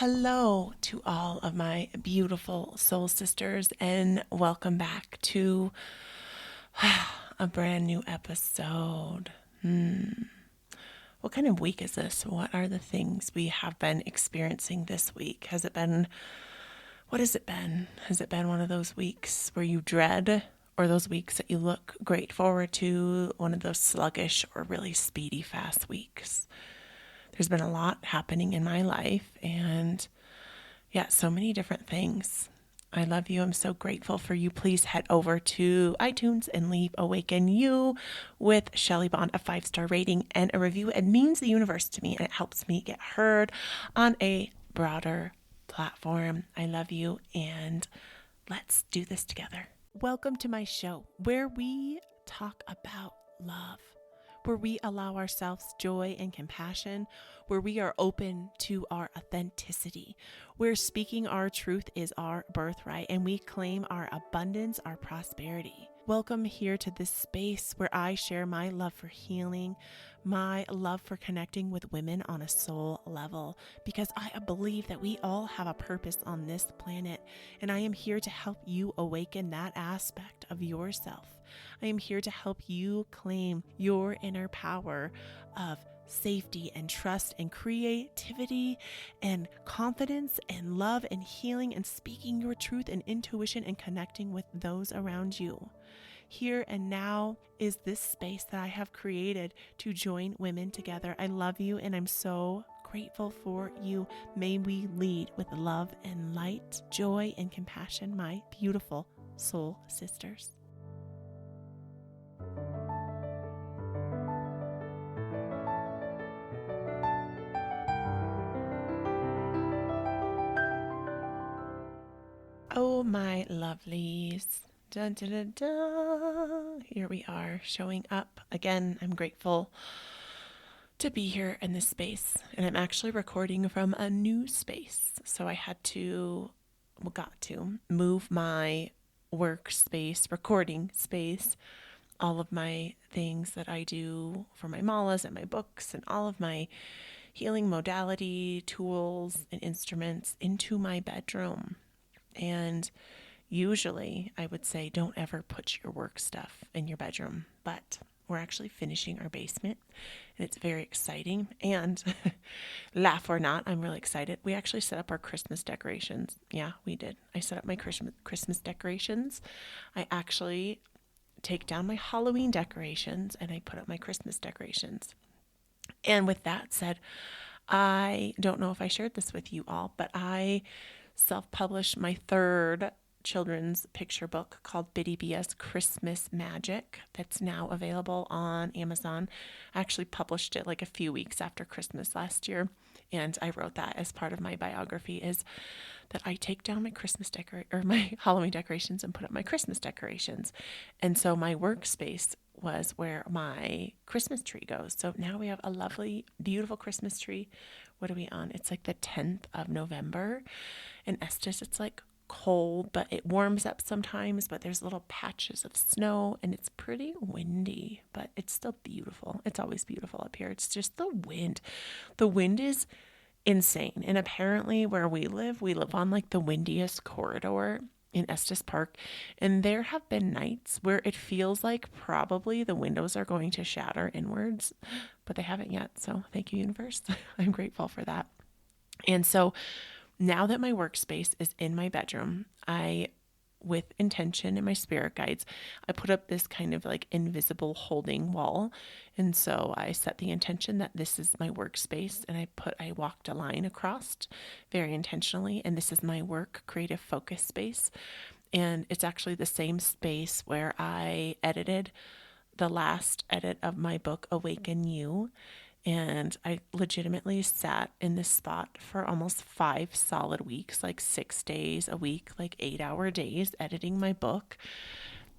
Hello to all of my beautiful soul sisters, and welcome back to a brand new episode. What kind of week is this? What are the things we have been experiencing this week? What has it been? Has it been one of those weeks where you dread, or those weeks that you look great forward to, one of those sluggish or really speedy, fast weeks? There's been a lot happening in my life, and yeah, so many different things. I love you. I'm so grateful for you. Please head over to iTunes and leave Awaken You with Shelly Bond a 5-star rating and a review. It means the universe to me, and it helps me get heard on a broader platform. I love you, and let's do this together. Welcome to my show where we talk about love, where we allow ourselves joy and compassion, where we are open to our authenticity, where speaking our truth is our birthright, and we claim our abundance, our prosperity. Welcome here to this space where I share my love for healing, my love for connecting with women on a soul level, because I believe that we all have a purpose on this planet, and I am here to help you awaken that aspect of yourself. I am here to help you claim your inner power of safety and trust and creativity and confidence and love and healing and speaking your truth and intuition and connecting with those around you. Here and now is this space that I have created to join women together. I love you, and I'm so grateful for you. May we lead with love and light, joy and compassion, my beautiful soul sisters. Oh, my lovelies. Dun, dun, dun, dun. Here we are showing up again. I'm grateful to be here in this space, and I'm actually recording from a new space. So I got to move my workspace, recording space, all of my things that I do for my malas and my books and all of my healing modality tools and instruments into my bedroom. And usually I would say don't ever put your work stuff in your bedroom, but we're actually finishing our basement, and it's very exciting. And laugh or not, I'm really excited. We actually set up our Christmas decorations. Yeah, we did. I set up my Christmas decorations. I actually take down my Halloween decorations and I put up my Christmas decorations. And with that said, I don't know if I shared this with you all, but I self-published my third children's picture book called Biddy Bia's Christmas Magic, that's now available on Amazon. I actually published it like a few weeks after Christmas last year, and I wrote that as part of my biography, is that I take down my my Halloween decorations and put up my Christmas decorations. And so my workspace was where my Christmas tree goes. So now we have a lovely, beautiful Christmas tree. What are we on? It's like the 10th of November. In Estes, it's like cold, but it warms up sometimes, but there's little patches of snow, and it's pretty windy, but it's still beautiful. It's always beautiful up here. It's just the wind. The wind is insane. And apparently where we live on like the windiest corridor in Estes Park. And there have been nights where it feels like probably the windows are going to shatter inwards, but they haven't yet. So thank you, universe. I'm grateful for that. And so now that my workspace is in my bedroom, with intention and my spirit guides, I put up this kind of like invisible holding wall. And so I set the intention that this is my workspace, and I walked a line across very intentionally. And this is my work creative focus space. And it's actually the same space where I edited the last edit of my book, Awaken You. And I legitimately sat in this spot for almost 5 solid weeks, like 6 days a week, like 8-hour days, editing my book.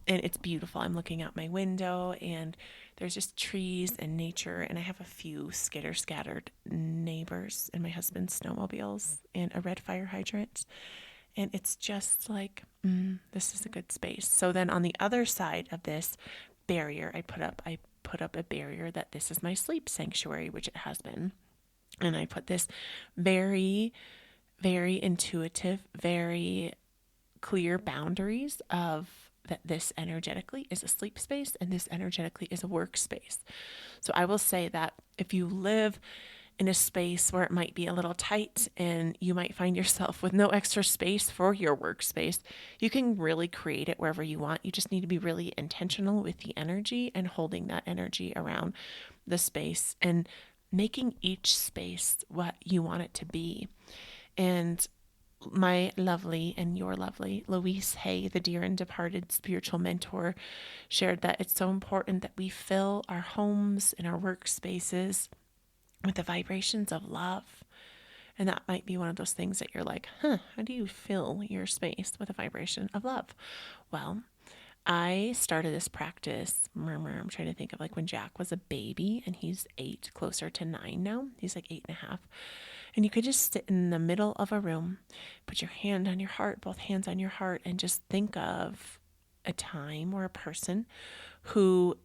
And it's beautiful. I'm looking out my window, and there's just trees and nature. And I have a few scattered neighbors and my husband's snowmobiles and a red fire hydrant. And it's just like, this is a good space. So then on the other side of this barrier I put up a barrier that this is my sleep sanctuary, which it has been. And I put this very very intuitive, very clear boundaries of that this energetically is a sleep space and this energetically is a workspace. So I will say that if you live in a space where it might be a little tight and you might find yourself with no extra space for your workspace, you can really create it wherever you want. You just need to be really intentional with the energy and holding that energy around the space and making each space what you want it to be. And my lovely and your lovely Louise Hay, the dear and departed spiritual mentor, shared that it's so important that we fill our homes and our workspaces with the vibrations of love. And that might be one of those things that you're like, how do you fill your space with a vibration of love? Well, I started this practice. I'm trying to think of like when Jack was a baby, and he's 8, closer to 9 now. He's like 8.5. And you could just sit in the middle of a room, put your hand on your heart, both hands on your heart, and just think of a time or a person who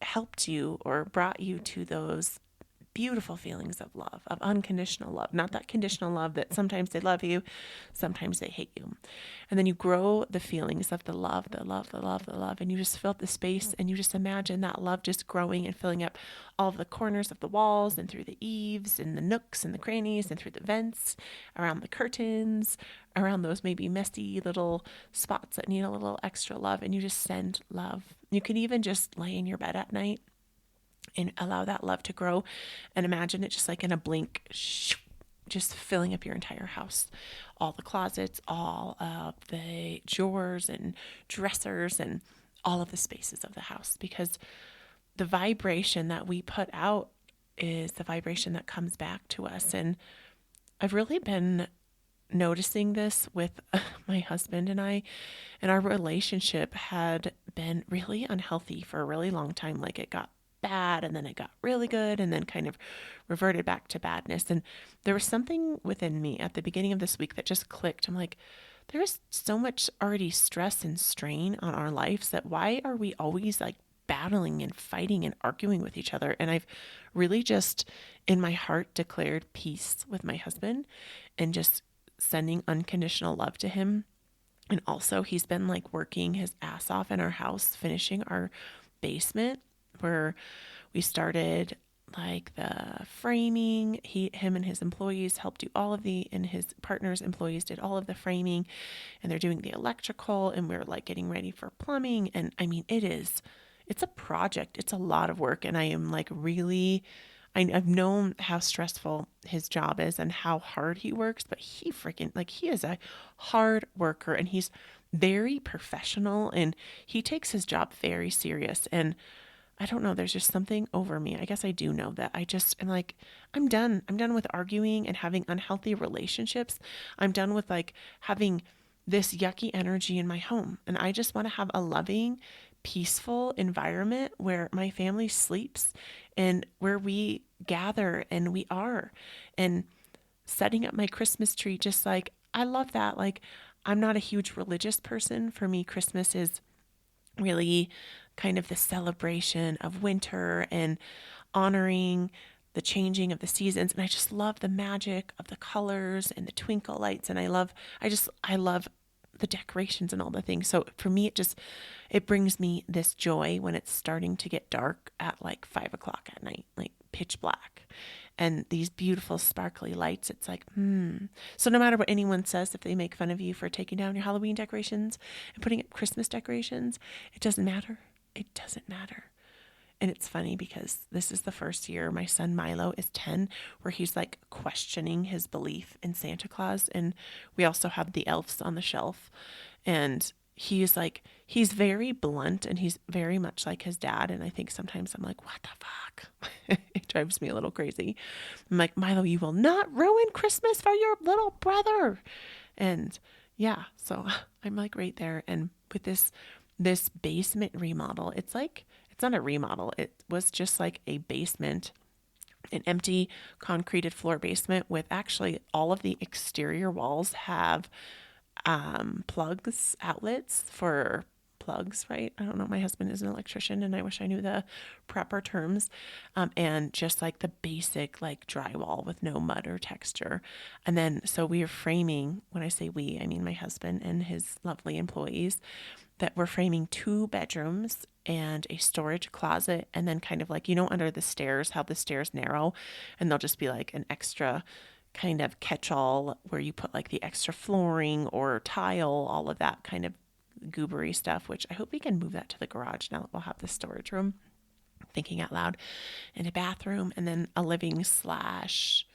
helped you or brought you to those beautiful feelings of love, of unconditional love, not that conditional love that sometimes they love you, sometimes they hate you. And then you grow the feelings of the love, the love, the love, the love, and you just fill up the space and you just imagine that love just growing and filling up all of the corners of the walls and through the eaves and the nooks and the crannies and through the vents, around the curtains, around those maybe messy little spots that need a little extra love, and you just send love. You can even just lay in your bed at night and allow that love to grow and imagine it just like in a blink, just filling up your entire house, all the closets, all of the drawers and dressers and all of the spaces of the house, because the vibration that we put out is the vibration that comes back to us. And I've really been noticing this with my husband and I, and our relationship had been really unhealthy for a really long time. Like it got bad and then it got really good and then kind of reverted back to badness. And there was something within me at the beginning of this week that just clicked. I'm like, there is so much already stress and strain on our lives that why are we always like battling and fighting and arguing with each other? And I've really just in my heart declared peace with my husband and just sending unconditional love to him. And also he's been like working his ass off in our house, finishing our basement where we started like the framing. Him and his employees helped do all of and his partner's employees did all of the framing, and they're doing the electrical, and we're like getting ready for plumbing. And I mean, it's a project. It's a lot of work. And I am like really, I've known how stressful his job is and how hard he works, but he is a hard worker, and he's very professional, and he takes his job very serious. And I don't know, there's just something over me. I guess I do know that I just am like, I'm done. I'm done with arguing and having unhealthy relationships. I'm done with like having this yucky energy in my home. And I just want to have a loving, peaceful environment where my family sleeps and where we gather and we are. And setting up my Christmas tree, just like, I love that. Like, I'm not a huge religious person. For me, Christmas is really kind of the celebration of winter and honoring the changing of the seasons. And I just love the magic of the colors and the twinkle lights. And I love the decorations and all the things. So for me, it brings me this joy when it's starting to get dark at like 5 o'clock at night, like pitch black. And these beautiful sparkly lights, it's like, So no matter what anyone says, if they make fun of you for taking down your Halloween decorations and putting up Christmas decorations, it doesn't matter. It doesn't matter. And it's funny because this is the first year my son Milo is 10 where he's like questioning his belief in Santa Claus. And we also have the elves on the shelf. And he's very blunt and he's very much like his dad. And I think sometimes I'm like, what the fuck? It drives me a little crazy. I'm like, Milo, you will not ruin Christmas for your little brother. And yeah, so I'm like right there. And with this basement remodel, it's not a remodel. It was just like a basement, an empty concreted floor basement with actually all of the exterior walls have outlets for plugs, right? I don't know. My husband is an electrician and I wish I knew the proper terms. And just like the basic like drywall with no mud or texture. And then, so we are framing, when I say we, I mean my husband and his lovely employees, that we're framing 2 bedrooms and a storage closet. And then kind of like, under the stairs, how the stairs narrow, and they'll just be like an extra kind of catch-all where you put like the extra flooring or tile, all of that kind of goobery stuff, which I hope we can move that to the garage now that we'll have the storage room, thinking out loud, and a bathroom, and then a living slash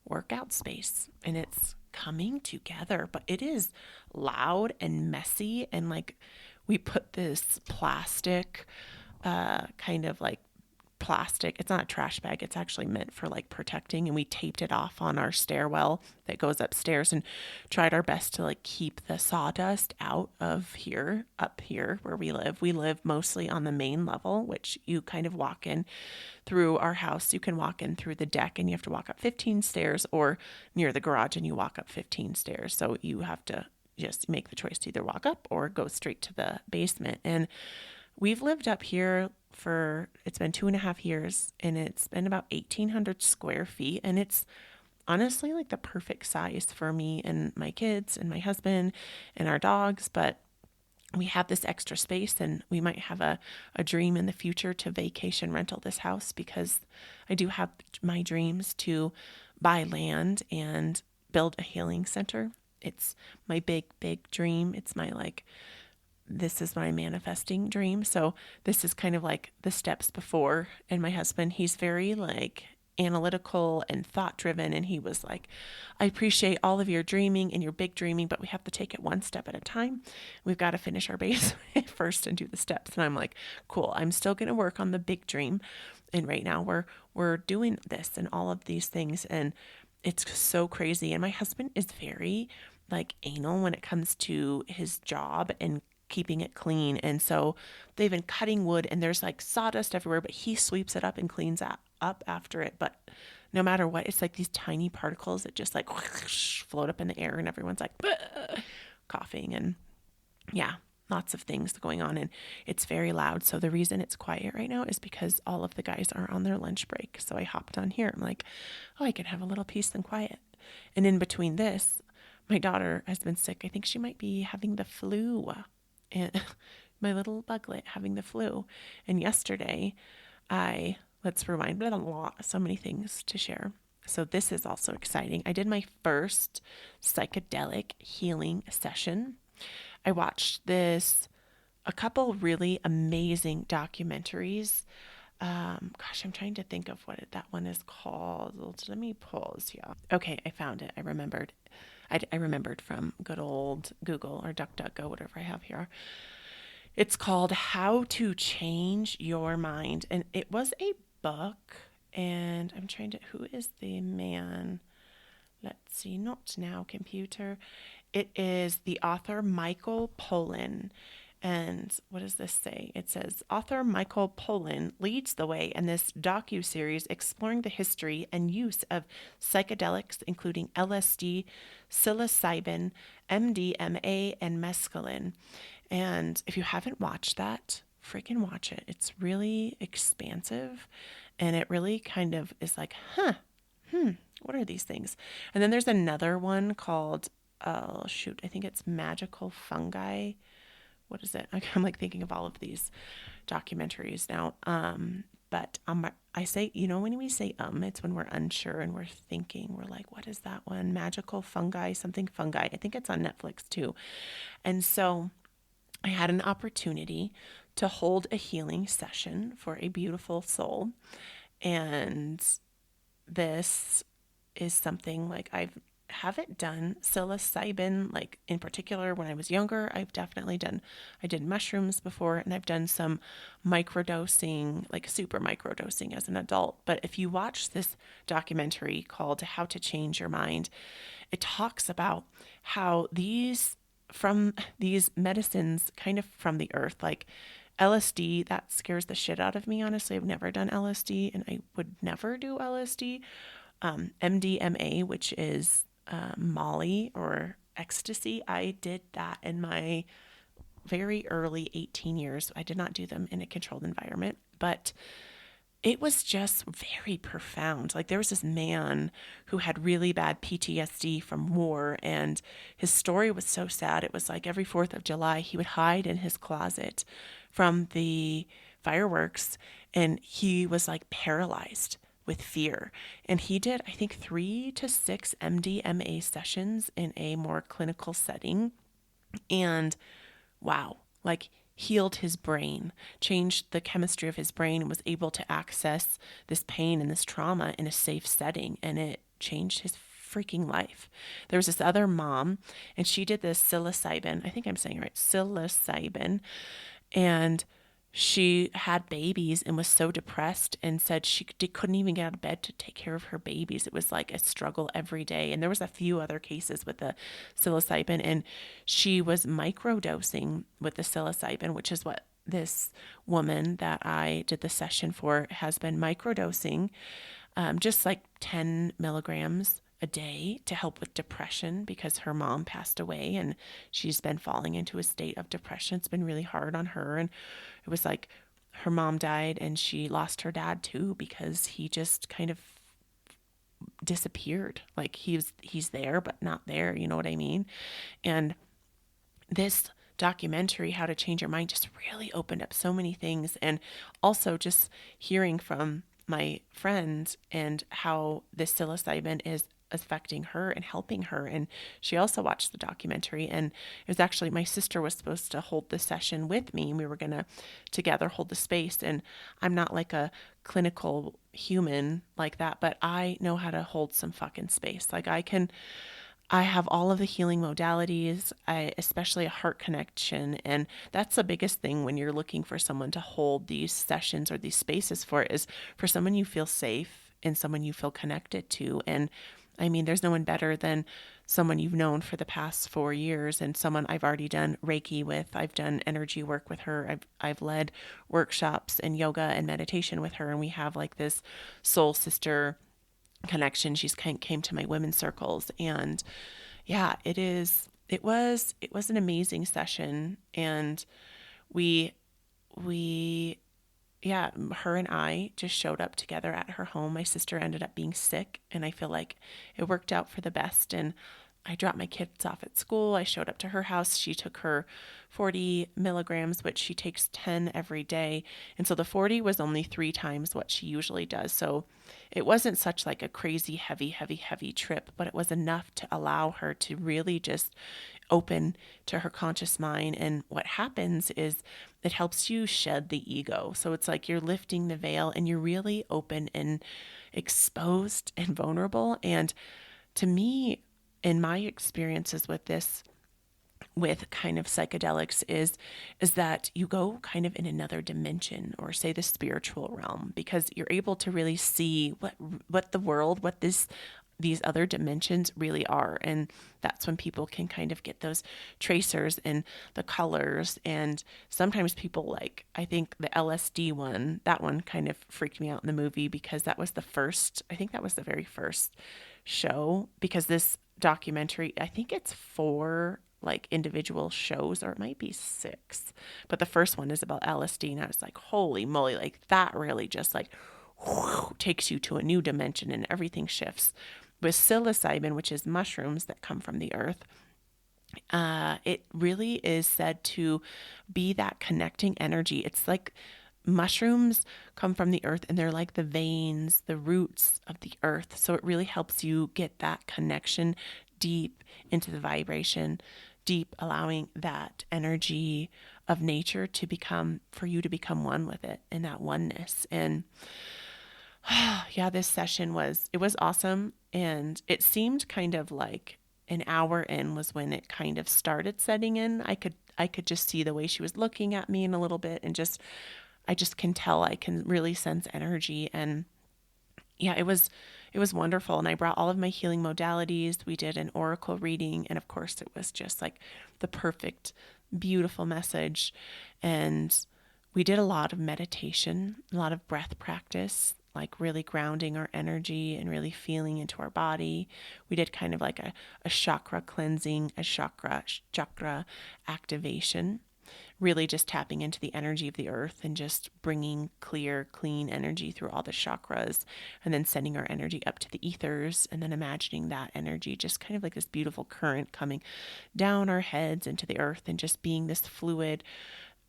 workout space. And it's coming together, but it is loud and messy. And like we put this plastic, kind of like plastic. It's not a trash bag. It's actually meant for like protecting. And we taped it off on our stairwell that goes upstairs and tried our best to like keep the sawdust out of here, up here where we live. We live mostly on the main level, which you kind of walk in through our house. You can walk in through the deck and you have to walk up 15 stairs, or near the garage and you walk up 15 stairs. So you have to just make the choice to either walk up or go straight to the basement. And we've lived up here it's been 2.5 years, and it's been about 1,800 square feet. And it's honestly like the perfect size for me and my kids and my husband and our dogs. But we have this extra space, and we might have a dream in the future to vacation rental this house, because I do have my dreams to buy land and build a healing center. It's my big, big dream. It's my this is my manifesting dream. So this is kind of like the steps before. And my husband, he's very like analytical and thought driven. And he was like, I appreciate all of your dreaming and your big dreaming, but we have to take it one step at a time. We've got to finish our base first and do the steps. And I'm like, cool, I'm still going to work on the big dream. And right now we're doing this and all of these things. And it's so crazy. And my husband is very like anal when it comes to his job and keeping it clean. And so they've been cutting wood and there's like sawdust everywhere, but he sweeps it up and cleans up after it. But no matter what, it's like these tiny particles that just like float up in the air, and everyone's like coughing, and yeah, lots of things going on, and it's very loud. So the reason it's quiet right now is because all of the guys are on their lunch break. So I hopped on here. I'm like, oh, I can have a little peace and quiet. And in between this, my daughter has been sick. I think she might be having the flu. And my little buglet having the flu. And yesterday, let's rewind, blah, blah, blah, so many things to share. So this is also exciting. I did my first psychedelic healing session. I watched a couple really amazing documentaries. Gosh, I'm trying to think of what that one is called. Let me pause here. Okay, I found it. I remembered. I remembered from good old Google or DuckDuckGo, whatever I have here. It's called How to Change Your Mind. And it was a book. And I'm trying to, who is the man? Let's see, not now, computer. It is the author Michael Pollan. And what does this say? It says, author Michael Pollan leads the way in this docu-series exploring the history and use of psychedelics, including LSD, psilocybin, MDMA, and mescaline. And if you haven't watched that, freaking watch it. It's really expansive, and it really kind of is like, what are these things? And then there's another one called, oh shoot, I think it's Magical Fungi. What is it? I'm like thinking of all of these documentaries now. But I say, when we say it's when we're unsure and we're thinking, we're like, what is that one? Magical Fungi, something fungi. I think it's on Netflix too. And so I had an opportunity to hold a healing session for a beautiful soul. And this is something like I haven't done psilocybin, like in particular when I was younger. I did mushrooms before, and I've done some microdosing, like super microdosing as an adult. But if you watch this documentary called How to Change Your Mind, it talks about how these medicines kind of from the earth, like LSD, that scares the shit out of me. Honestly, I've never done LSD, and I would never do LSD. MDMA, which is Molly or ecstasy. I did that in my very early 18 years. I did not do them in a controlled environment, but it was just very profound. Like there was this man who had really bad PTSD from war, and his story was so sad. It was like every 4th of July, he would hide in his closet from the fireworks, and he was like paralyzed with fear. And he did, I think, 3 to 6 MDMA sessions in a more clinical setting. And wow, like healed his brain, changed the chemistry of his brain, and was able to access this pain and this trauma in a safe setting. And it changed his freaking life. There was this other mom, and she did this psilocybin. I think I'm saying it right, psilocybin. And she had babies and was so depressed and said she couldn't even get out of bed to take care of her babies. It was like a struggle every day. And there was a few other cases with the psilocybin, and she was microdosing with the psilocybin, which is what this woman that I did the session for has been microdosing, just like 10 milligrams a day to help with depression because her mom passed away and she's been falling into a state of depression. It's been really hard on her. And it was like her mom died and she lost her dad too because he just kind of disappeared. Like he's there but not there, you know what I mean? And this documentary, How to Change Your Mind, just really opened up so many things. And also just hearing from my friend and how this psilocybin is affecting her and helping her. And she also watched the documentary, and it was actually my sister was supposed to hold the session with me, and we were going to together hold the space. And I'm not like a clinical human like that, but I know how to hold some fucking space. Like I have all of the healing modalities, especially a heart connection. And that's the biggest thing when you're looking for someone to hold these sessions or these spaces for, is for someone you feel safe and someone you feel connected to. And I mean, there's no one better than someone you've known for the past 4 years and someone I've already done Reiki with. I've done energy work with her. I've led workshops and yoga and meditation with her. And we have like this soul sister connection. She's came to my women's circles, and yeah, it was an amazing session. And we we yeah, her and I just showed up together at her home. My sister ended up being sick, and I feel like it worked out for the best. And I dropped my kids off at school. I showed up to her house. She took her 40 milligrams, which she takes 10 every day. And so the 40 was only 3 times what she usually does. So it wasn't such like a crazy, heavy trip, but it was enough to allow her to really just open to her conscious mind. And what happens is it helps you shed the ego. So it's like you're lifting the veil and you're really open and exposed and vulnerable. And to me, in my experiences with this, with kind of psychedelics, is that you go kind of in another dimension, or say the spiritual realm, because you're able to really see what the world, what these other dimensions really are. And that's when people can kind of get those tracers and the colors. And sometimes people, like, I think the LSD one, that one kind of freaked me out in the movie, because that was the first, I think that was the very first show, because this documentary, I think it's 4 like individual shows, or it might be 6, but the first one is about LSD, and I was like, holy moly, like that really just like whoosh, takes you to a new dimension and everything shifts. With psilocybin, which is mushrooms that come from the earth, it really is said to be that connecting energy. It's like mushrooms come from the earth and they're like the veins, the roots of the earth. So it really helps you get that connection deep into the vibration, deep, allowing that energy of nature to become, for you to become one with it, in that oneness. And yeah, this session was awesome. And it seemed kind of like an hour in was when it kind of started setting in. I could just see the way she was looking at me in a little bit, and I just can tell, I can really sense energy. And yeah, it was wonderful. And I brought all of my healing modalities. We did an oracle reading, and of course it was just like the perfect, beautiful message. And we did a lot of meditation, a lot of breath practice, like really grounding our energy and really feeling into our body. We did kind of like a chakra cleansing, a chakra activation. really just tapping into the energy of the earth and just bringing clear, clean energy through all the chakras, and then sending our energy up to the ethers, and then imagining that energy just kind of like this beautiful current coming down our heads into the earth, and just being this fluid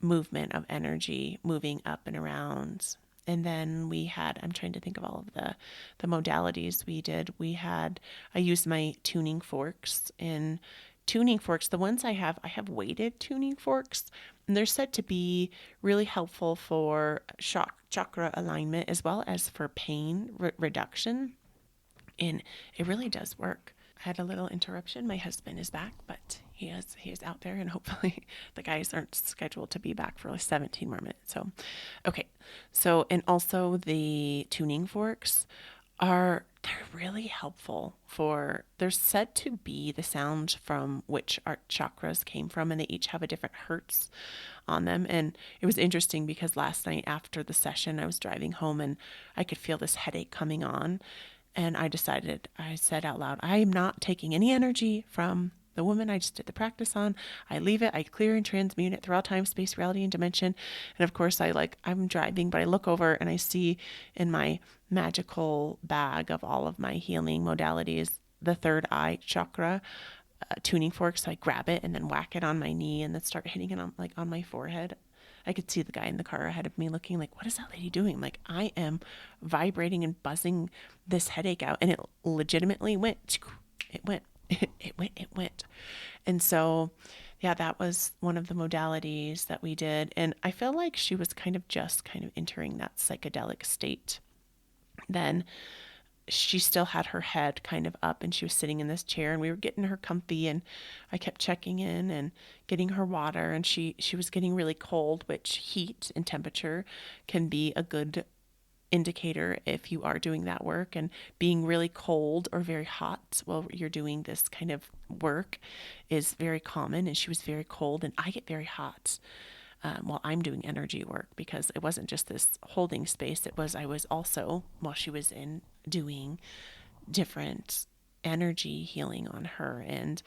movement of energy moving up and around. And then we had, I'm trying to think of all of the modalities we did. I used my tuning forks. In tuning forks, the ones I have weighted tuning forks, and they're said to be really helpful for chakra alignment as well as for pain reduction. And it really does work. I had a little interruption. My husband is back, but he is out there, and hopefully the guys aren't scheduled to be back for like 17 more minutes. So, okay. So, and also the tuning forks they're really helpful for, they're said to be the sound from which our chakras came from, and they each have a different hertz on them. And it was interesting because last night after the session, I was driving home and I could feel this headache coming on. And I said out loud, I am not taking any energy from the woman I just did the practice on. I leave it, I clear and transmute it throughout time, space, reality, and dimension. And of course, I'm driving, but I look over and I see in my magical bag of all of my healing modalities, the third eye chakra tuning fork. So I grab it and then whack it on my knee and then start hitting it on my forehead. I could see the guy in the car ahead of me looking like, what is that lady doing? Like, I am vibrating and buzzing this headache out. And it legitimately went. It went. It went. And so, yeah, that was one of the modalities that we did. And I feel like she was kind of entering that psychedelic state then. She still had her head kind of up, and she was sitting in this chair, and we were getting her comfy, and I kept checking in and getting her water, and she was getting really cold, which heat and temperature can be a good indicator if you are doing that work. And being really cold or very hot while you're doing this kind of work is very common, and she was very cold, and I get very hot while I'm doing energy work, because it wasn't just this holding space. I was also, while she was in, doing different energy healing on her. And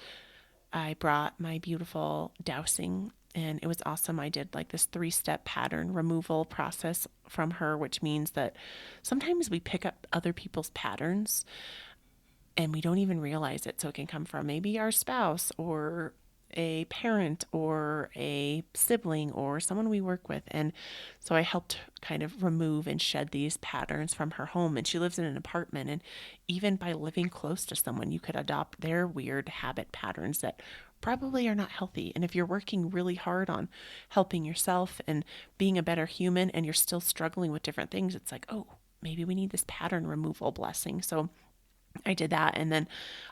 I brought my beautiful dowsing, and it was awesome. I did like this 3-step pattern removal process from her, which means that sometimes we pick up other people's patterns and we don't even realize it. So it can come from maybe our spouse or a parent or a sibling or someone we work with. And so I helped kind of remove and shed these patterns from her home. And she lives in an apartment. And even by living close to someone, you could adopt their weird habit patterns that probably are not healthy. And if you're working really hard on helping yourself and being a better human, and you're still struggling with different things, it's like, oh, maybe we need this pattern removal blessing. So I did that, and then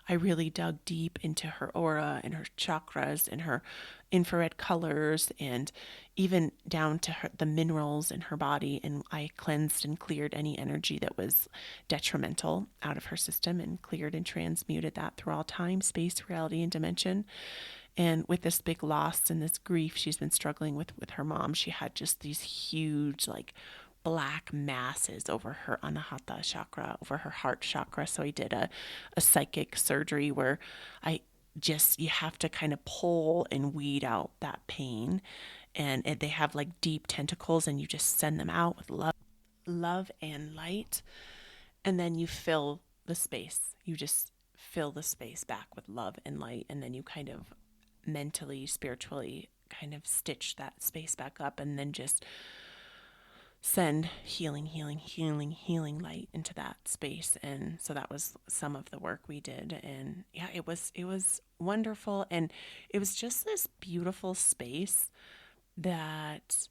I really dug deep into her aura and her chakras and her infrared colors, and even down to the minerals in her body. And I cleansed and cleared any energy that was detrimental out of her system, and cleared and transmuted that through all time, space, reality, and dimension. And with this big loss and this grief she's been struggling with her mom, she had just these huge, like, black masses over her anahata chakra, over her heart chakra. So I did a psychic surgery where you have to kind of pull and weed out that pain. And they have like deep tentacles, and you just send them out with love and light. And then you fill the space. You just fill the space back with love and light. And then you kind of mentally, spiritually kind of stitch that space back up, and then just send healing light into that space. And so that was some of the work we did. And yeah, it was wonderful. And it was just this beautiful space that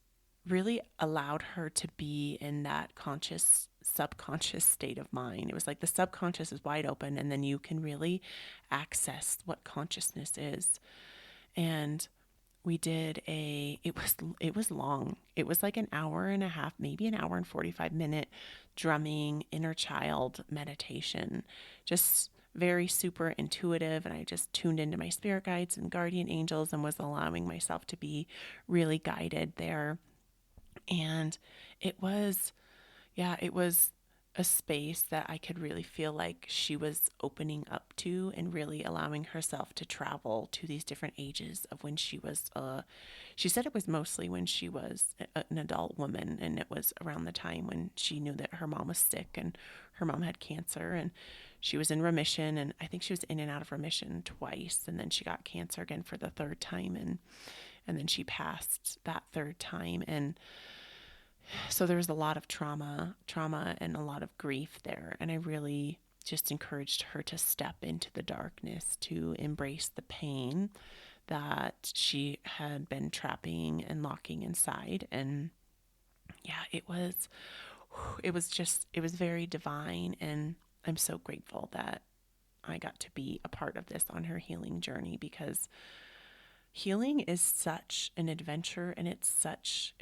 really allowed her to be in that conscious, subconscious state of mind. It was like the subconscious is wide open, and then you can really access what consciousness is. And we did it was long. It was like an hour and a half, maybe an hour and 45-minute drumming inner child meditation. Just very super intuitive. And I just tuned into my spirit guides and guardian angels, and was allowing myself to be really guided there. And it was a space that I could really feel like she was opening up to and really allowing herself to travel to these different ages of when she was she said it was mostly when she was an adult woman, and it was around the time when she knew that her mom was sick and her mom had cancer, and she was in remission, and I think she was in and out of remission twice, and then she got cancer again for the third time, and then she passed that third time. And so there was a lot of trauma and a lot of grief there. And I really just encouraged her to step into the darkness, to embrace the pain that she had been trapping and locking inside. And yeah, it was very divine. And I'm so grateful that I got to be a part of this on her healing journey, because healing is such an adventure, and it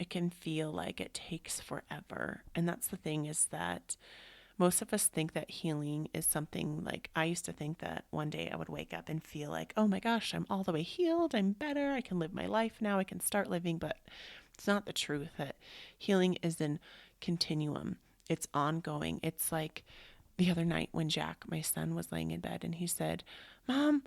can feel like it takes forever. And that's the thing, is that most of us think that healing is something like, I used to think that one day I would wake up and feel like, oh my gosh, I'm all the way healed, I'm better, I can live my life now, I can start living. But it's not the truth. That healing is a continuum, it's ongoing. It's like the other night when Jack, my son, was laying in bed and he said, Mom,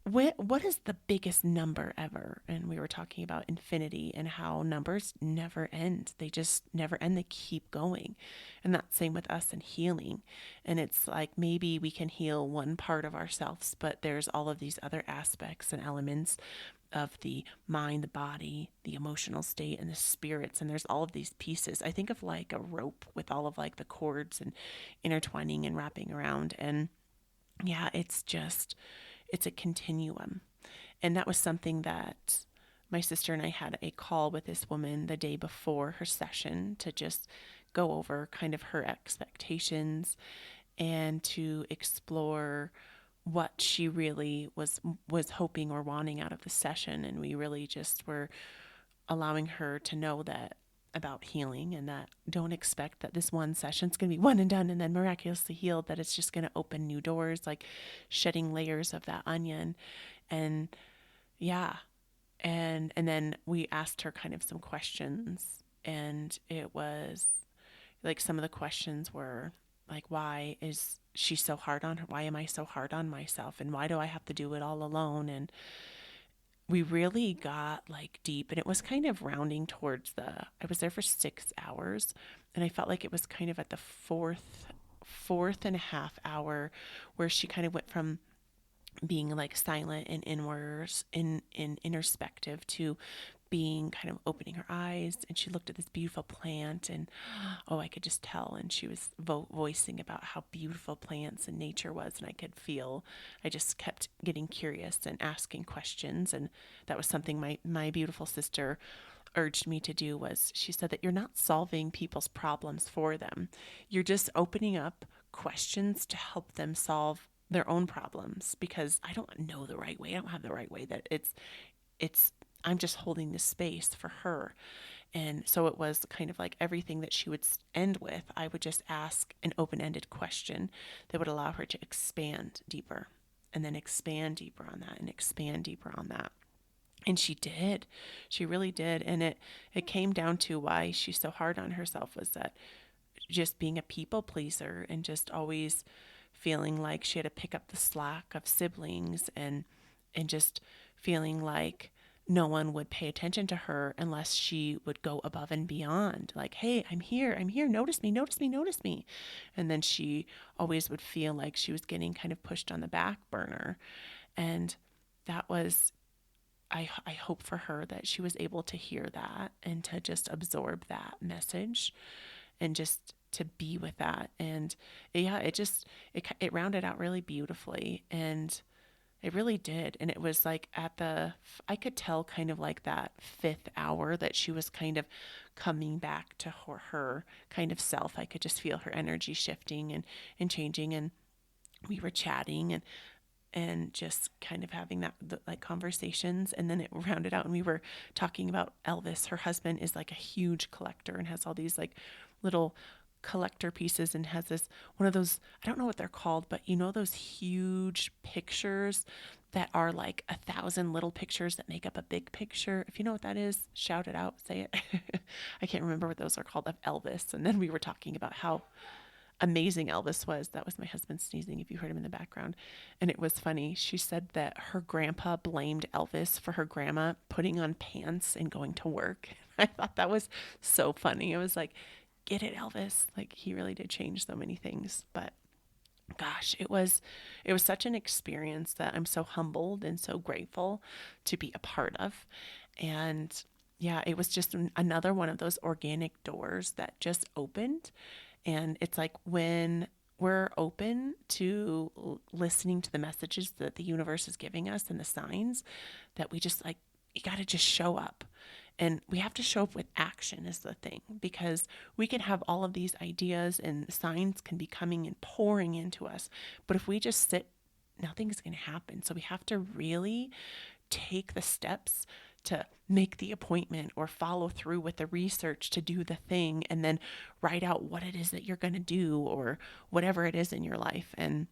what is the biggest number ever? And we were talking about infinity and how numbers never end. They just never end. They keep going. And that's same with us and healing. And it's like, maybe we can heal one part of ourselves, but there's all of these other aspects and elements of the mind, the body, the emotional state, and the spirits. And there's all of these pieces. I think of like a rope with all of like the cords and intertwining and wrapping around. And yeah, it's a continuum. And that was something that my sister and I had a call with this woman the day before her session to just go over kind of her expectations and to explore what she really was hoping or wanting out of the session. And we really just were allowing her to know that about healing, and that don't expect that this one session's going to be one and done and then miraculously healed, that it's just going to open new doors, like shedding layers of that onion. And yeah, and then we asked her kind of some questions, and it was like, some of the questions were like, why is she so hard on her, why am I so hard on myself, and why do I have to do it all alone? And we really got like deep, and it was kind of rounding towards I was there for 6 hours, and I felt like it was kind of at the fourth and a half hour where she kind of went from being like silent and inwards in introspective to being kind of opening her eyes, and she looked at this beautiful plant, and oh, I could just tell. And she was voicing about how beautiful plants and nature was, and I could feel, I just kept getting curious and asking questions. And that was something my beautiful sister urged me to do. Was, she said that you're not solving people's problems for them, you're just opening up questions to help them solve their own problems, because I don't know the right way. I don't have the right way. That it's I'm just holding this space for her. And so it was kind of like everything that she would end with, I would just ask an open-ended question that would allow her to expand deeper, and then expand deeper on that, and expand deeper on that. And she did. She really did. And it came down to why she's so hard on herself, was that just being a people pleaser and just always feeling like she had to pick up the slack of siblings, and just feeling like no one would pay attention to her unless she would go above and beyond, like, hey, I'm here, notice me, notice me, notice me. And then she always would feel like she was getting kind of pushed on the back burner. And that was, I hope for her that she was able to hear that and to just absorb that message and just to be with that. And yeah, it rounded out really beautifully, and it really did. And it was like I could tell kind of like that fifth hour that she was kind of coming back to her kind of self. I could just feel her energy shifting and changing. And we were chatting and just kind of having like conversations. And then it rounded out, and we were talking about Elvis. Her husband is like a huge collector and has all these like little collector pieces, and has this one of those, I don't know what they're called, but you know, those huge pictures that are like 1,000 little pictures that make up a big picture. If you know what that is, shout it out, say it. I can't remember what those are called, of Elvis. And then we were talking about how amazing Elvis was. That was my husband sneezing, if you heard him in the background. And it was funny. She said that her grandpa blamed Elvis for her grandma putting on pants and going to work. I thought that was so funny. I was like, get it, Elvis. Like, he really did change so many things. But gosh, it was such an experience that I'm so humbled and so grateful to be a part of. And yeah, it was just another one of those organic doors that just opened. And it's like when we're open to listening to the messages that the universe is giving us and the signs, that we just like, you got to just show up. And we have to show up with action is the thing, because we can have all of these ideas and signs can be coming and pouring into us. But if we just sit, nothing's going to happen. So we have to really take the steps to make the appointment or follow through with the research to do the thing, and then write out what it is that you're going to do or whatever it is in your life. And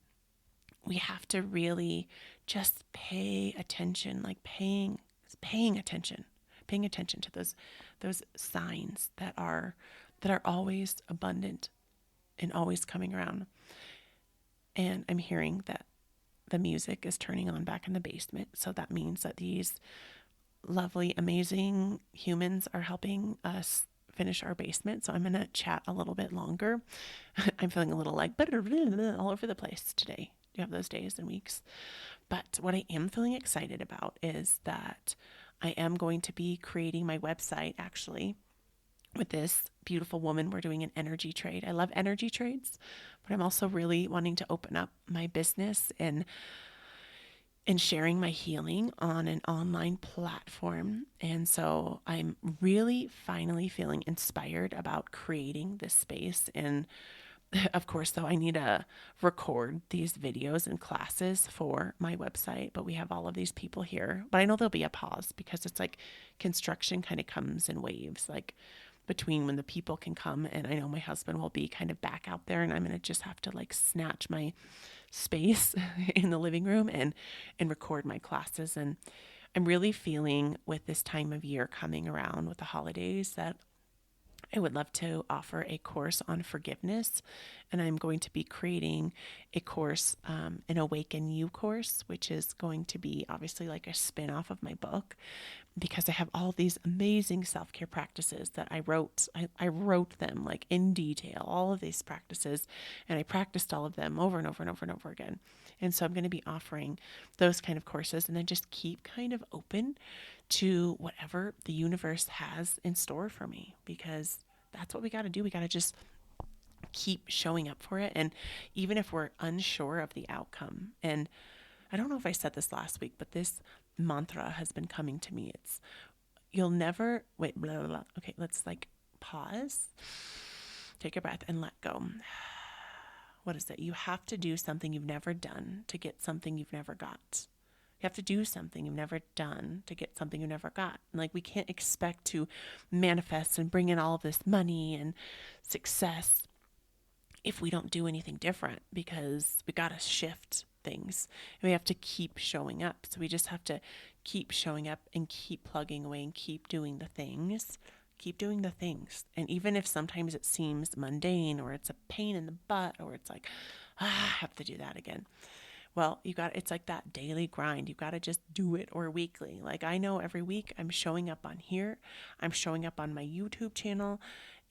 we have to really just pay attention, like paying attention, paying attention to those signs that are always abundant and always coming around. And I'm hearing that the music is turning on back in the basement, so that means that these lovely, amazing humans are helping us finish our basement. So I'm going to chat a little bit longer. I'm feeling a little like all over the place today. You have those days and weeks. But what I am feeling excited about is that I am going to be creating my website actually with this beautiful woman. We're doing an energy trade. I love energy trades, but I'm also really wanting to open up my business and sharing my healing on an online platform. And so I'm really finally feeling inspired about creating this space. And of course, though, I need to record these videos and classes for my website, but we have all of these people here. But I know there'll be a pause because it's like construction kind of comes in waves, like between when the people can come, and I know my husband will be kind of back out there, and I'm going to just have to like snatch my space in the living room and record my classes. And I'm really feeling with this time of year coming around with the holidays that I would love to offer a course on forgiveness, and I'm going to be creating a course, an Awaken You course, which is going to be obviously like a spin-off of my book, because I have all these amazing self-care practices that I wrote. I wrote them like in detail, all of these practices, and I practiced all of them over and over and over and over again. And so I'm going to be offering those kind of courses, and then just keep kind of open to whatever the universe has in store for me, because that's what we got to do. We got to just keep showing up for it. And even if we're unsure of the outcome, and I don't know if I said this last week, but this mantra has been coming to me. It's, you'll never, wait, blah, blah, blah. Okay, let's like pause, take a breath, and let go. What is it? You have to do something you've never done to get something you've never got. You have to do something you've never done to get something you never got. Like, we can't expect to manifest and bring in all of this money and success if we don't do anything different, because we got to shift things and we have to keep showing up. So we just have to keep showing up and keep plugging away and keep doing the things. Keep doing the things. And even if sometimes it seems mundane or it's a pain in the butt or it's like, I have to do that again. Well, it's like that daily grind. You got to just do it, or weekly. Like, I know every week I'm showing up on here. I'm showing up on my YouTube channel,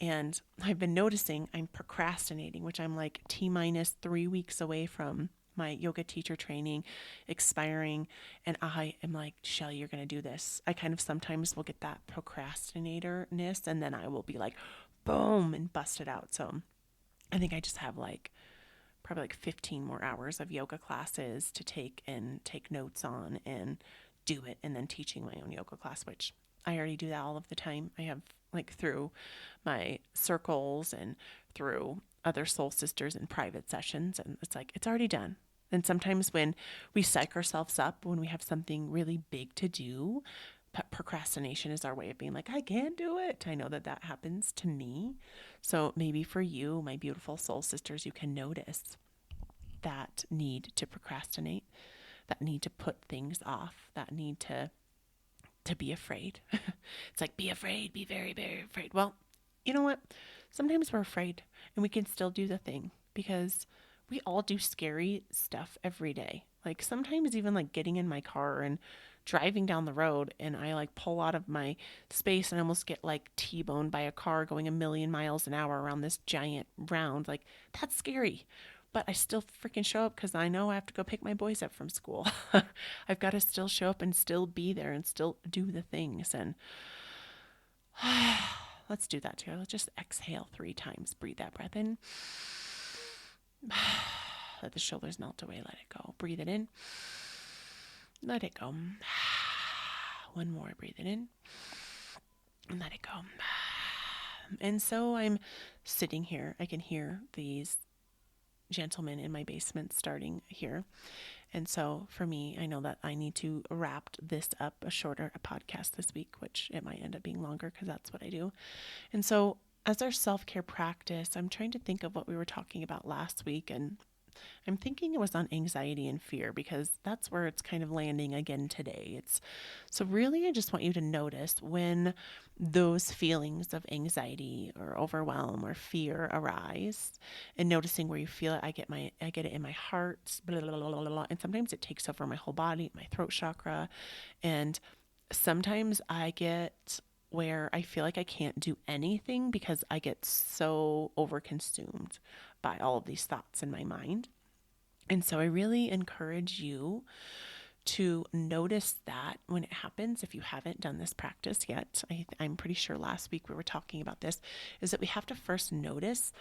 and I've been noticing I'm procrastinating, which I'm like T-minus 3 weeks away from my yoga teacher training expiring. And I am like, Shelly, you're going to do this. I kind of sometimes will get that procrastinatorness, and then I will be like, boom, and bust it out. So I think I just have like probably like 15 more hours of yoga classes to take and take notes on and do it, and then teaching my own yoga class, which I already do that all of the time. I have like through my circles and through other soul sisters in private sessions, and it's like, it's already done. And sometimes when we psych ourselves up, when we have something really big to do, procrastination is our way of being like, I can't do it. I know that that happens to me. So maybe for you, my beautiful soul sisters, you can notice that need to procrastinate, that need to put things off, that need to be afraid. It's like, be afraid, be very, very afraid. Well, you know what? Sometimes we're afraid and we can still do the thing, because we all do scary stuff every day. Like sometimes even like getting in my car and driving down the road and I like pull out of my space and almost get like T-boned by a car going a million miles an hour around this giant round. Like that's scary. But I still freaking show up because I know I have to go pick my boys up from school. I've got to still show up and still be there and still do the things. And let's do that together. Let's just exhale 3 times. Breathe that breath in. Let the shoulders melt away. Let it go. Breathe it in. Let it go. One more. Breathe it in. And let it go. And so I'm sitting here. I can hear these gentlemen in my basement starting here. And so for me, I know that I need to wrap this up a podcast this week, which it might end up being longer because that's what I do. And so as our self-care practice, I'm trying to think of what we were talking about last week, and I'm thinking it was on anxiety and fear because that's where it's kind of landing again today. So really I just want you to notice when those feelings of anxiety or overwhelm or fear arise, and noticing where you feel it. I get it in my heart, blah, blah, blah, blah, blah, and sometimes it takes over my whole body, my throat chakra, and sometimes I get where I feel like I can't do anything because I get so overconsumed by all of these thoughts in my mind. And so I really encourage you to notice that when it happens. If you haven't done this practice yet, I'm pretty sure last week we were talking about this, is that we have to first notice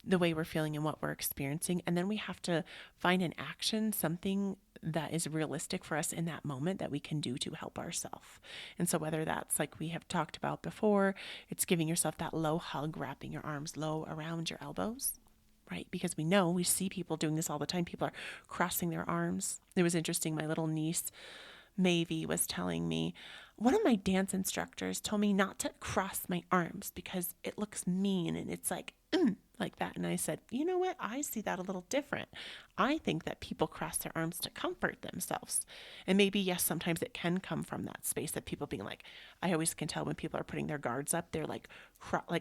the way we're feeling and what we're experiencing. And then we have to find an action, something that is realistic for us in that moment that we can do to help ourselves. And so whether that's like we have talked about before, it's giving yourself that low hug, wrapping your arms low around your elbows, right? Because we see people doing this all the time. People are crossing their arms. It was interesting. My little niece, Mavie, was telling me, one of my dance instructors told me not to cross my arms because it looks mean and it's like that. And I said, you know what? I see that a little different. I think that people cross their arms to comfort themselves. And maybe, yes, sometimes it can come from that space that people being like, I always can tell when people are putting their guards up, they're like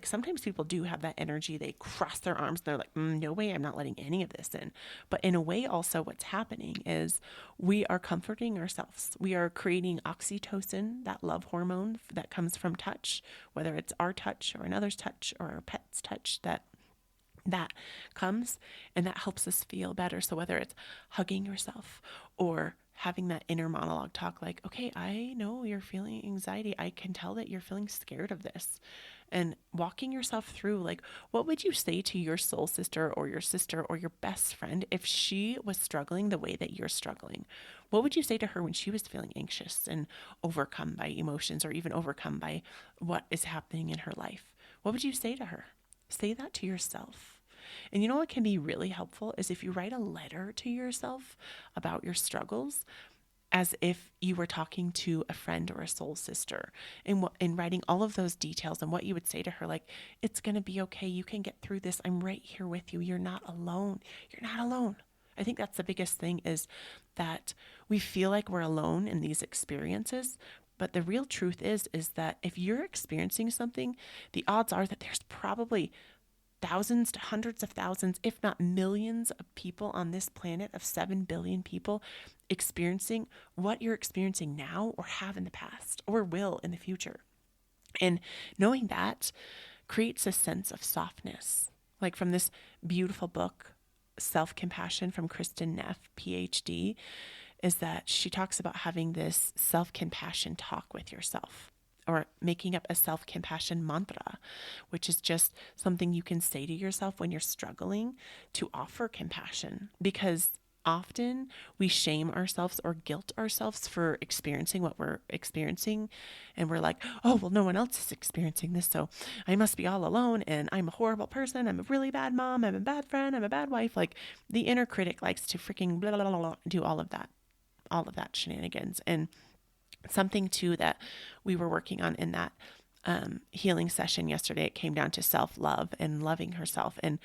sometimes people do have that energy. They cross their arms. They're like, no way, I'm not letting any of this in. But in a way, also what's happening is we are comforting ourselves. We are creating oxytocin, that love hormone that comes from touch, whether it's our touch or another's touch or our pet's touch, that comes, and that helps us feel better. So whether it's hugging yourself or having that inner monologue talk like, okay, I know you're feeling anxiety. I can tell that you're feeling scared of this. And walking yourself through, like, what would you say to your soul sister or your best friend if she was struggling the way that you're struggling? What would you say to her when she was feeling anxious and overcome by emotions or even overcome by what is happening in her life? What would you say to her? Say that to yourself. And you know what can be really helpful is if you write a letter to yourself about your struggles, as if you were talking to a friend or a soul sister, and writing all of those details and what you would say to her, like, it's going to be okay. You can get through this. I'm right here with you. You're not alone. You're not alone. I think that's the biggest thing, is that we feel like we're alone in these experiences. But the real truth is that if you're experiencing something, the odds are that there's probably thousands to hundreds of thousands, if not millions of people on this planet of 7 billion people experiencing what you're experiencing now or have in the past or will in the future. And knowing that creates a sense of softness. Like from this beautiful book, Self-Compassion, from Kristen Neff, PhD, is that she talks about having this self-compassion talk with yourself, or making up a self-compassion mantra, which is just something you can say to yourself when you're struggling to offer compassion. Because often we shame ourselves or guilt ourselves for experiencing what we're experiencing. And we're like, oh, well, no one else is experiencing this, so I must be all alone. And I'm a horrible person. I'm a really bad mom. I'm a bad friend. I'm a bad wife. Like, the inner critic likes to freaking blah, blah, blah, blah, do all of that shenanigans. And something too that we were working on in that healing session yesterday, it came down to self-love and loving herself. And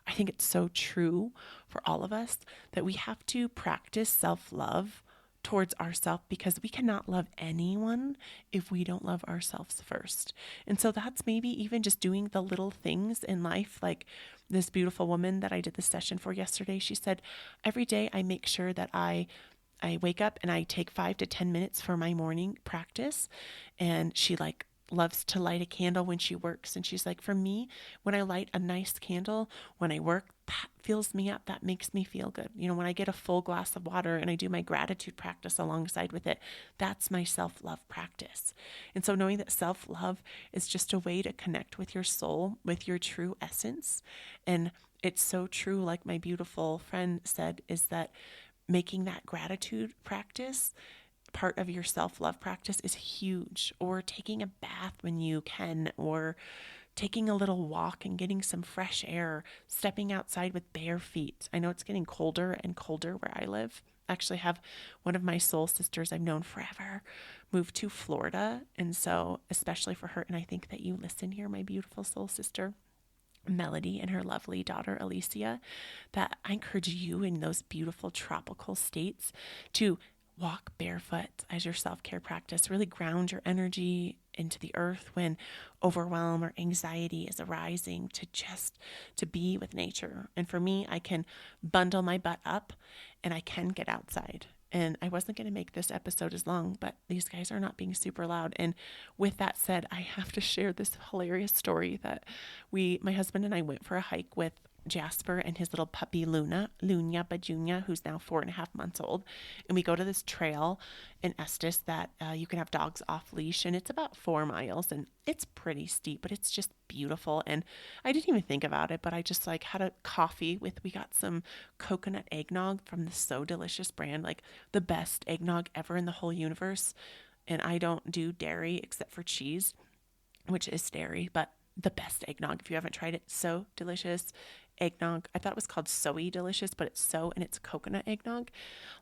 I think it's so true for all of us that we have to practice self-love towards ourselves, because we cannot love anyone if we don't love ourselves first. And so that's maybe even just doing the little things in life. Like this beautiful woman that I did the session for yesterday, she said, every day I make sure that I wake up and I take 5 to 10 minutes for my morning practice. And she like loves to light a candle when she works. And she's like, for me, when I light a nice candle, when I work, that fills me up. That makes me feel good. You know, when I get a full glass of water and I do my gratitude practice alongside with it, that's my self-love practice. And so knowing that self-love is just a way to connect with your soul, with your true essence. And it's so true, like my beautiful friend said, is that making that gratitude practice part of your self-love practice is huge. Or taking a bath when you can, or taking a little walk and getting some fresh air, stepping outside with bare feet. I know it's getting colder and colder where I live. I actually have one of my soul sisters I've known forever moved to Florida. And so, especially for her, and I think that you listen here, my beautiful soul sister, Melody, and her lovely daughter Alicia, that I encourage you in those beautiful tropical states to walk barefoot as your self-care practice. Really ground your energy into the earth when overwhelm or anxiety is arising, to be with nature. And for me, I can bundle my butt up and I can get outside. And I wasn't going to make this episode as long, but these guys are not being super loud. And with that said, I have to share this hilarious story that my husband and I went for a hike with Jasper and his little puppy Lunya Bajunya, who's now 4.5 months old. And we go to this trail in Estes that you can have dogs off leash, and it's about 4 miles, and it's pretty steep, but it's just beautiful. And I didn't even think about it, but I just like had a coffee we got some coconut eggnog from the So Delicious brand, like the best eggnog ever in the whole universe. And I don't do dairy except for cheese, which is dairy, but the best eggnog. If you haven't tried it, So Delicious eggnog. I thought it was called Soy Delicious, but it's So, and it's coconut eggnog.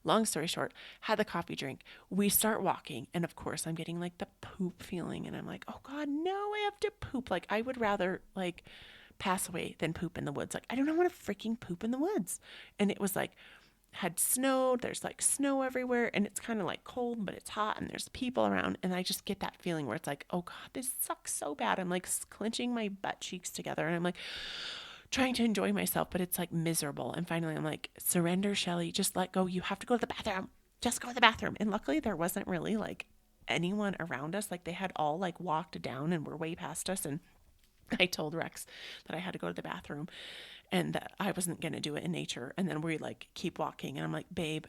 Long story short, had the coffee drink. We start walking, and of course, I'm getting like the poop feeling, and I'm like, oh God, no, I have to poop. Like, I would rather like pass away than poop in the woods. Like, I do not want to freaking poop in the woods. And it was like, had snowed, there's like snow everywhere, and it's kind of like cold, but it's hot, and there's people around, and I just get that feeling where it's like, oh God, this sucks so bad. I'm like clenching my butt cheeks together, and I'm like trying to enjoy myself, but it's like miserable. And finally I'm like, surrender, Shelly, just let go. You have to go to the bathroom. Just go to the bathroom. And luckily there wasn't really like anyone around us. Like they had all like walked down and were way past us. And I told Rex that I had to go to the bathroom and that I wasn't going to do it in nature. And then we like keep walking, and I'm like, babe,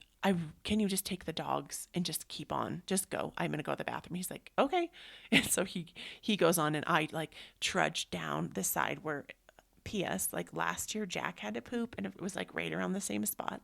can you just take the dogs and just keep on? Just go. I'm going to go to the bathroom. He's like, okay. And so he goes on, and I like trudge down the side where, P.S. like last year Jack had to poop, and it was like right around the same spot.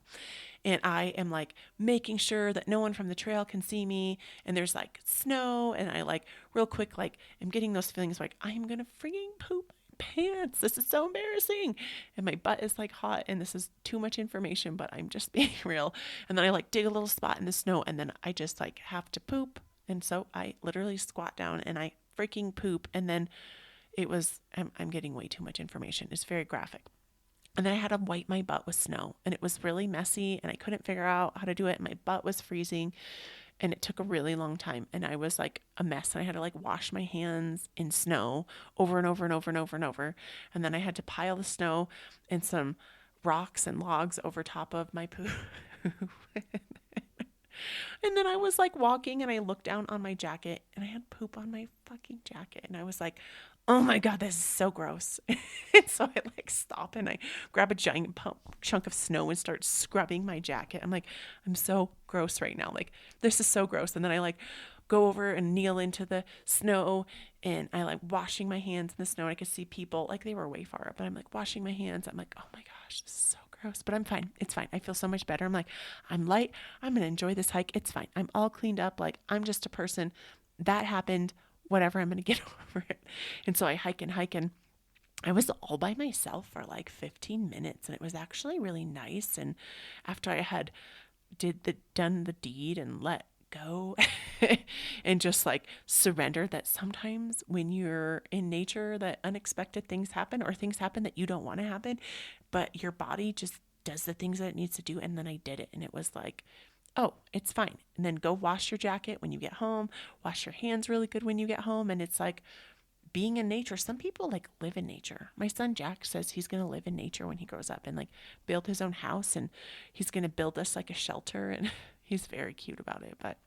And I am like making sure that no one from the trail can see me, and there's like snow, and I like real quick like I'm getting those feelings like I'm gonna freaking poop my pants. This is so embarrassing. And my butt is like hot, and this is too much information, but I'm just being real. And then I like dig a little spot in the snow, and then I just like have to poop. And so I literally squat down and I freaking poop. And then I'm getting way too much information. It's very graphic. And then I had to wipe my butt with snow, and it was really messy, and I couldn't figure out how to do it. My butt was freezing, and it took a really long time, and I was like a mess, and I had to like wash my hands in snow over and over and over and over and over. And then I had to pile the snow and some rocks and logs over top of my poop. And then I was like walking, and I looked down on my jacket, and I had poop on my fucking jacket. And I was like, oh my God, this is so gross. And so I like stop, and I grab a giant chunk of snow and start scrubbing my jacket. I'm like, I'm so gross right now. Like, this is so gross. And then I like go over and kneel into the snow, and I like washing my hands in the snow. I could see people like they were way far up, but I'm like washing my hands. I'm like, oh my gosh, this is so gross, but I'm fine. It's fine. I feel so much better. I'm like, I'm light. I'm going to enjoy this hike. It's fine. I'm all cleaned up. Like, I'm just a person. That happened. Whatever. I'm going to get over it. And so I hike, and I was all by myself for like 15 minutes, and it was actually really nice. And after I had done the deed and let go and just like surrender that sometimes when you're in nature that unexpected things happen, or things happen that you don't want to happen, but your body just does the things that it needs to do. And then I did it, and it was like oh, it's fine. And then go wash your jacket when you get home, wash your hands really good when you get home. And it's like being in nature. Some people like live in nature. My son Jack says he's going to live in nature when he grows up and like build his own house, and he's going to build us like a shelter. And he's very cute about it. But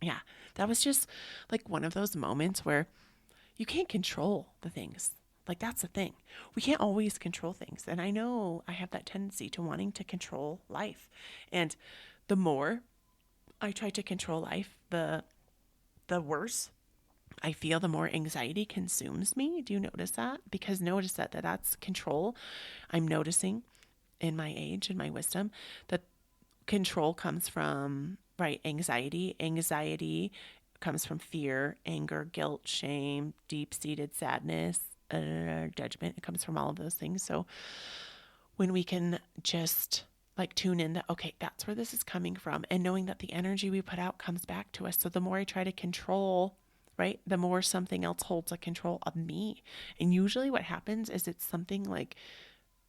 yeah, that was just like one of those moments where you can't control the things. Like, that's the thing. We can't always control things. And I know I have that tendency to wanting to control life. And the more I try to control life, the worse I feel, the more anxiety consumes me. Do you notice that? Because notice that that's control. I'm noticing in my age and my wisdom that control comes from, right, anxiety. Anxiety comes from fear, anger, guilt, shame, deep-seated sadness, judgment. It comes from all of those things. So when we can just like tune in that, okay, that's where this is coming from, and knowing that the energy we put out comes back to us. So the more I try to control, right, the more something else holds a control of me. And usually what happens is it's something like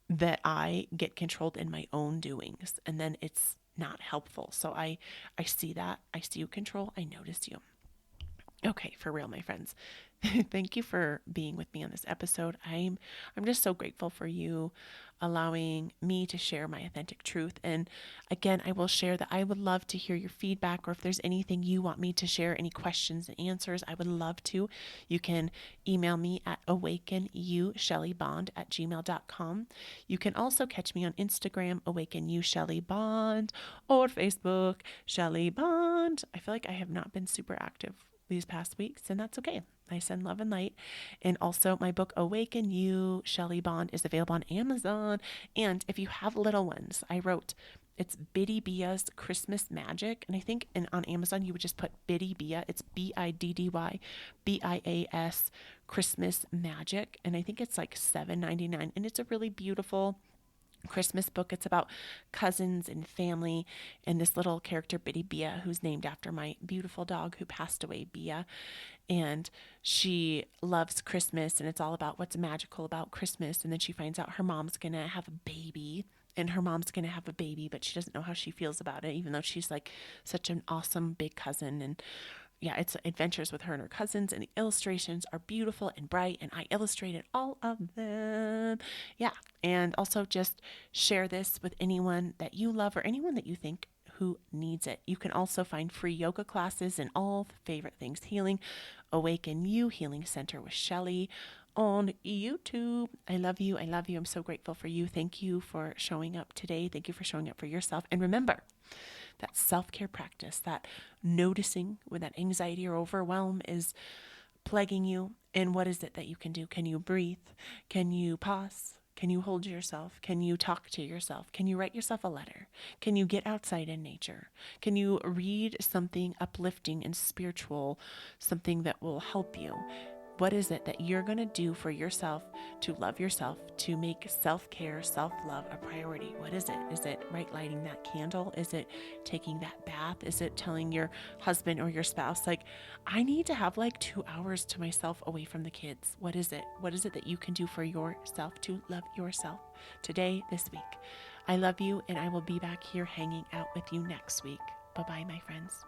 that I get controlled in my own doings, and then it's not helpful. So I see that. I see you control. I notice you. Okay, for real, my friends. Thank you for being with me on this episode. I'm just so grateful for you allowing me to share my authentic truth. And again, I will share that I would love to hear your feedback, or if there's anything you want me to share, any questions and answers, I would love to. You can email me at awakenyoushellybond@gmail.com. You can also catch me on Instagram, awakenyoushellybond, or Facebook, Shelly Bond. I feel like I have not been super active these past weeks, and that's okay. I send love and light. And also, my book, Awaken You, Shelly Bond, is available on Amazon. And if you have little ones, I wrote, it's Biddy Bia's Christmas Magic. And I think on Amazon, you would just put Biddy Bia. It's BIDDYBIAS Christmas Magic. And I think it's like $7.99. And it's a really beautiful Christmas book. It's about cousins and family, and this little character, Biddy Bia, who's named after my beautiful dog who passed away, Bia. And she loves Christmas, and it's all about what's magical about Christmas. And then she finds out her mom's gonna have a baby, and her mom's gonna have a baby, but she doesn't know how she feels about it, even though she's like such an awesome big cousin. And yeah, it's adventures with her and her cousins, and the illustrations are beautiful and bright, and I illustrated all of them. Yeah, and also just share this with anyone that you love or anyone that you think who needs it. You can also find free yoga classes and all the favorite things healing. Awaken You Healing Center with Shelly on YouTube. I love you. I love you. I'm so grateful for you. Thank you for showing up today. Thank you for showing up for yourself. And remember, that self-care practice, that noticing when that anxiety or overwhelm is plaguing you, and what is it that you can do? Can you breathe? Can you pause? Can you hold yourself? Can you talk to yourself? Can you write yourself a letter? Can you get outside in nature? Can you read something uplifting and spiritual, something that will help you? What is it that you're going to do for yourself to love yourself, to make self-care, self-love a priority? What is it? Is it right lighting that candle? Is it taking that bath? Is it telling your husband or your spouse, like, I need to have like 2 hours to myself away from the kids? What is it? What is it that you can do for yourself to love yourself today, this week? I love you, and I will be back here hanging out with you next week. Bye-bye, my friends.